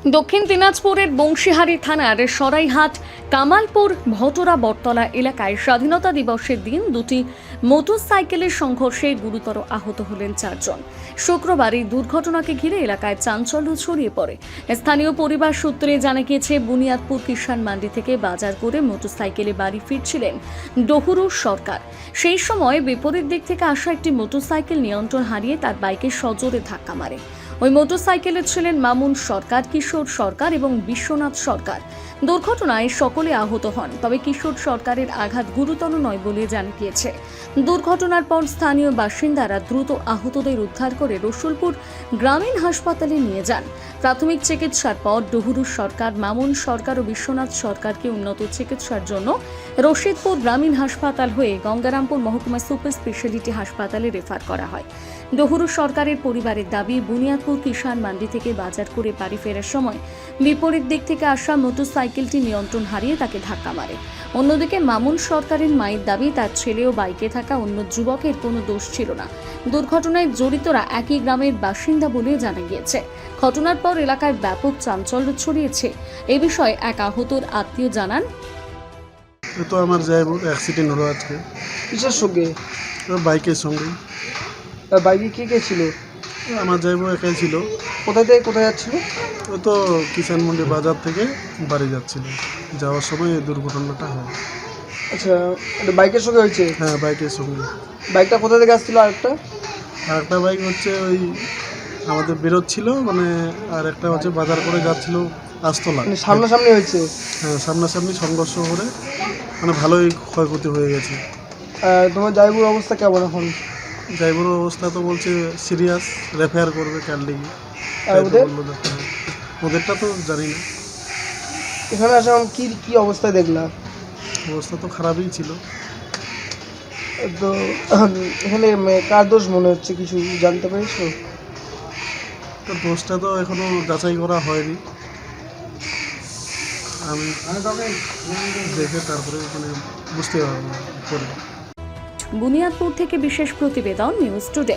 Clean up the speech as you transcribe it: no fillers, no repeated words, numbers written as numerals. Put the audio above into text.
দক্ষিণ দিনাজপুরের বংশীহারি থানার সরাইহাট কামালপুর ভটরা বটতলা এলাকায় স্বাধীনতা দিবসের দিন দুটি মোটরসাইকেলের সংঘর্ষে গুরুতর আহত হলেন 4 জন। শুক্রবার এই দুর্ঘটনাকে ঘিরে এলাকায় চাঞ্চল্য ছড়িয়ে পড়ে। স্থানীয় পরিবার সূত্রে জানা গিয়েছে, বুনিয়াদপুর কিষাণ মান্ডি থেকে বাজার করে মোটরসাইকেলে বাড়ি ফিরছিলেন ডহুরু সরকার। সেই সময় বিপরীত দিক থেকে আসা একটি মোটরসাইকেল নিয়ন্ত্রণ হারিয়ে তার বাইকে সজোরে ধাক্কা মারে। ওই মোটরসাইকেলে ছিলেন মামুন সরকার, কিশোর সরকার এবং বিশ্বনাথ সরকার। দুর্ঘটনায় সকলে আহত হন, তবে কিশোর সরকারের আঘাত গুরুতর নয় বলে জানা গিয়েছে। দুর্ঘটনার পর স্থানীয় বাসিন্দারা দ্রুত আহতদের উদ্ধার করে রসুলপুর গ্রামীণ হাসপাতালে নিয়ে যান। প্রাথমিক চিকিৎসার পর ডহুরু সরকার, মামুন সরকার ও বিশ্বনাথ সরকারকে উন্নত চিকিৎসার জন্য রশিদপুর গ্রামীণ হাসপাতাল হয়ে গঙ্গারামপুর মহকুমা সুপার স্পেশালিটি হাসপাতালে রেফার করা হয়। ডহুরু সরকারের পরিবারের দাবি, বুনিয়াদপুর কিষাণ মান্ডি থেকে বাজার করে বাড়ি ফেরার সময় বিপরীত দিক থেকে আসা মোটরসাইকেলটি নিয়ন্ত্রণ হারিয়ে তাকে ধাক্কা মারে। অন্যদিকে মামুন সরকারের মায়ের দাবি, তার ছেলে ও বাইকে থাকা অন্য যুবকের কোনো দোষ ছিল না। দুর্ঘটনায় জড়িতরা একই গ্রামের বাসিন্দা বলে জানা গিয়েছে। ঘটনার পর এলাকায় ব্যাপক চাঞ্চল্য ছড়িয়েছে। এ বিষয়ে এক আহতর আত্মীয় জানান, তো আমার যাইব অ্যাক্সিডেন্ট হলো আজকে। কিসের সঙ্গে? বাইকের সঙ্গে। বাইকে কে কে ছিল? আমার যাইব একাই ছিল। কোথায় থেকে কোথায় যাচ্ছিল? ও তো কিষাণ মন্ডি বাজার থেকে বাড়ি যাচ্ছিল, যাওয়ার সময় এই দুর্ঘটনাটা হয়। আচ্ছা, এটা বাইকের সঙ্গে হয়েছে? হ্যাঁ, বাইকের সঙ্গে। বাইকটা কোথা থেকে আসছিল? আরেকটা বাইক হচ্ছে ওই আমাদের বেরোচ্ছিল, মানে আর একটা হচ্ছে বাজার করে যাচ্ছিল আস্তলা। মানে সামনাসামনি হয়েছে? হ্যাঁ, সামনাসামনি সংঘর্ষ করে মানে ভালোই ক্ষয়ক্ষতি হয়ে গেছে। তোমার ড্রাইভার অবস্থা কেমন এখন? ড্রাইভারের অবস্থা তো বলছে সিরিয়াস, রেফার করবে ক্যালডিগি। আর ওদের? ওদেরটা তো জানি না। এখানে আসা কি কি অবস্থায় দেখলাম? অবস্থা তো খারাপই ছিল। তো এখানে কার দোষ মনে হচ্ছে, কিছু জানতে পেরেছো? তো দোষটা তো এখনো যাচাই করা হয়নি। আমি দেখে তারপরে মানে বুঝতে পারবো। বুনিয়াদপুর থেকে বিশেষ প্রতিবেদন, নিউজ টুডে।